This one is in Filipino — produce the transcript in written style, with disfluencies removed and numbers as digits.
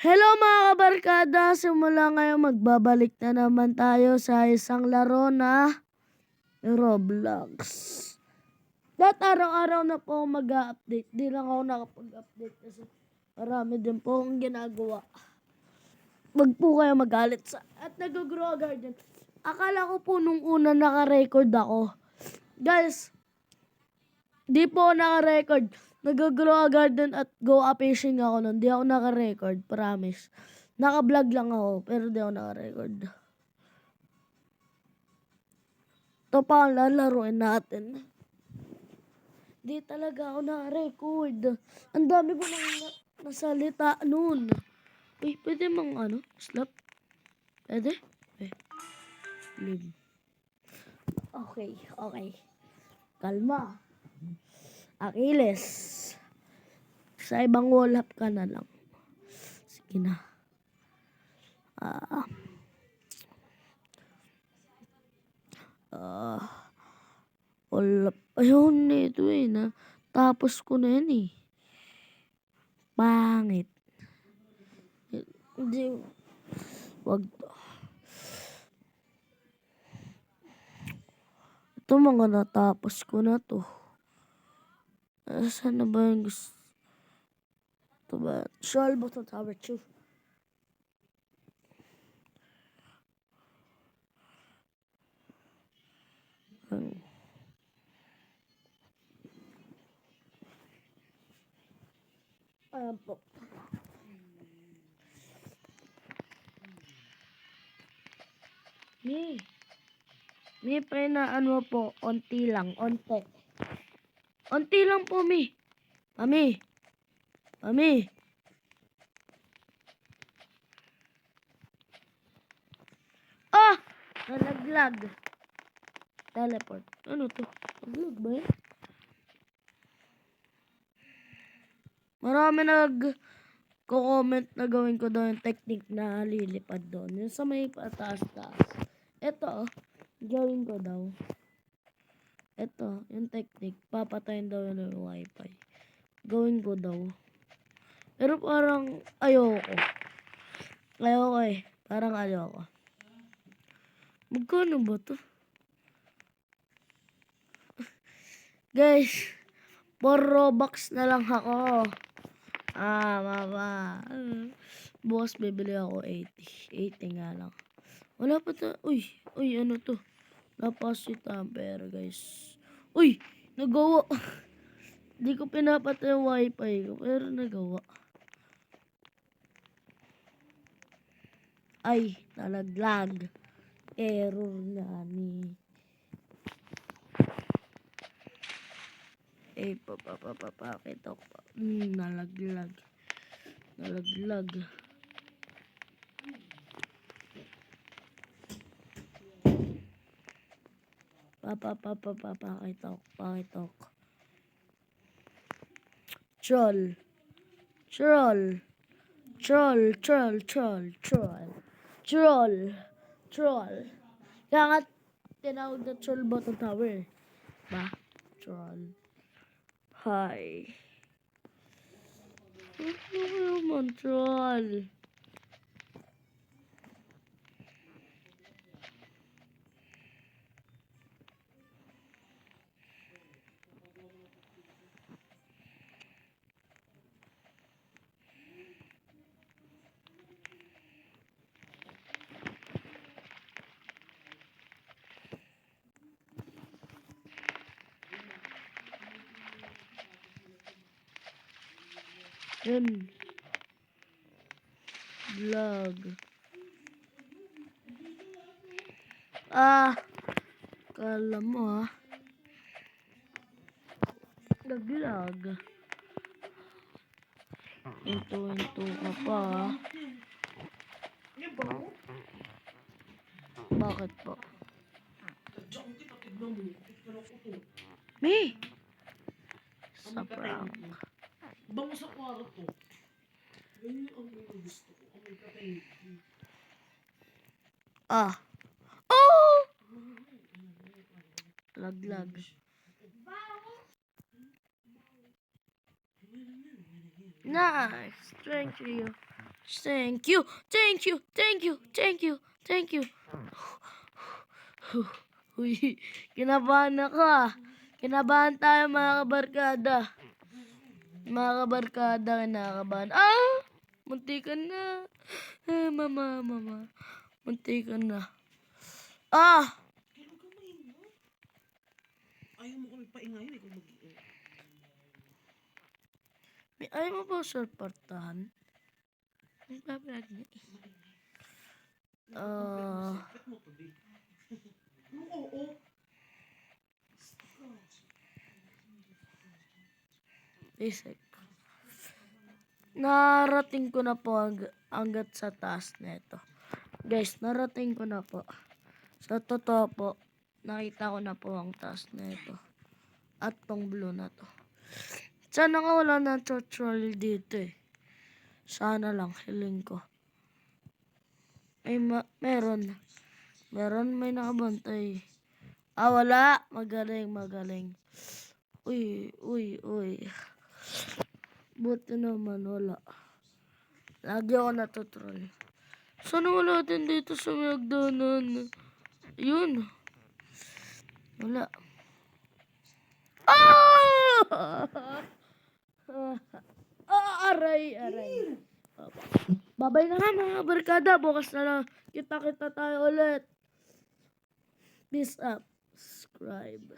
Hello mga kabarkada! Simula ngayon magbabalik na naman tayo sa isang laro na Roblox. Dahil araw-araw na po mag-update. Di lang ako nakapag-update kasi marami din po akong ginagawa. Wag po kayo magalit sa... At nag-grow garden. Akala ko po nung una naka-record ako. Guys, di po ako naka-record. Nag-grow garden at go fishing ako nun. Di ako naka-record, promise. Naka-vlog lang ako, pero di ako naka-record. Ito pa ang lalaroin natin. Di talaga ako naka-record. Ang dami ko nang nasalita nun. Uy, pwede mang slap? Pwede? Live. Okay. Kalma. Achilles. Sa ibang wall up ka na lang. Sige na. Wall up. Ayun ito na. Tapos ko na yan eh. Pangit. Hindi. Wag to. Ito mga natapos ko na to. Saan na ba yung gusto? Ito ba? Shoal button tower 2. Ayan po. Mi pre na po, onti lang, onte. Onti lang po, mi. Mami. Ah! Nalaglag. Teleport. Ano to? Nalaglag ba yan? Marami nag-comment na gawin ko daw yung technique na lilipad doon. Yung sa may pataas-taas. Ito, gawin ko daw. Ito, yung technique. Papatayin daw yun yung wifi. Gawin ko daw. Pero parang ayoko. Ayoko eh. Parang ayoko. Magkano ba to? Guys, 4 Robux na lang ako. Mama. Bukas bibili ako 80. 80 nga lang. Wala pa ta. Uy, ano to? Napasit ampere, guys. Uy, nagawa. Di ko pinapatay yung wifi ko, pero nagawa. Ay, nalaglag. Error na ni. Pakita ko pa. Nalaglag. Pakita ko. Troll. Kaya nga tinawag na troll button tower. Ba? Troll. Hi. Ano naman troll? Yun. Vlog. Kala mo Naglag. Ito ka pa. Bakit po? Me? Sa prank. Bango sa kwarto. Ganyan ang gusto ko. Ang katay. Oh! Laglag. Nice. Thank you. Thank you. Thank you. Thank you. Thank you. Thank you. Uy, kinabahan ako ah. Kinabahan tayo mga kabarkada. Mga kabarkada, kinakabahan. Ah! Muntikan na. Mama. Muntikan na. Ah! Huwag ka maingay. Ayaw mo kami paingayin, ikaw mag-iingay. May ayaw mo ba supportahan? May babrag na eh. Sakit mo to, di. Oo. Basic. Narating ko na po hanggat sa taas nito. Guys, narating ko na po. Sa totoo po, nakita ko na po ang taas nito. At tong blue na to. Sana nga wala na tutorial dito eh. Sana lang, hiling ko. Ay, meron. Meron, may nakabantay. Ah, wala. Magaling. Uy. Buti naman, wala. Lagi ako natutroll. Sana wala din dito sa McDonald's. Yun. Wala. Ah! Aray. Babay na nga mga barkada. Bukas na lang. Kita tayo ulit. Peace up. Subscribe.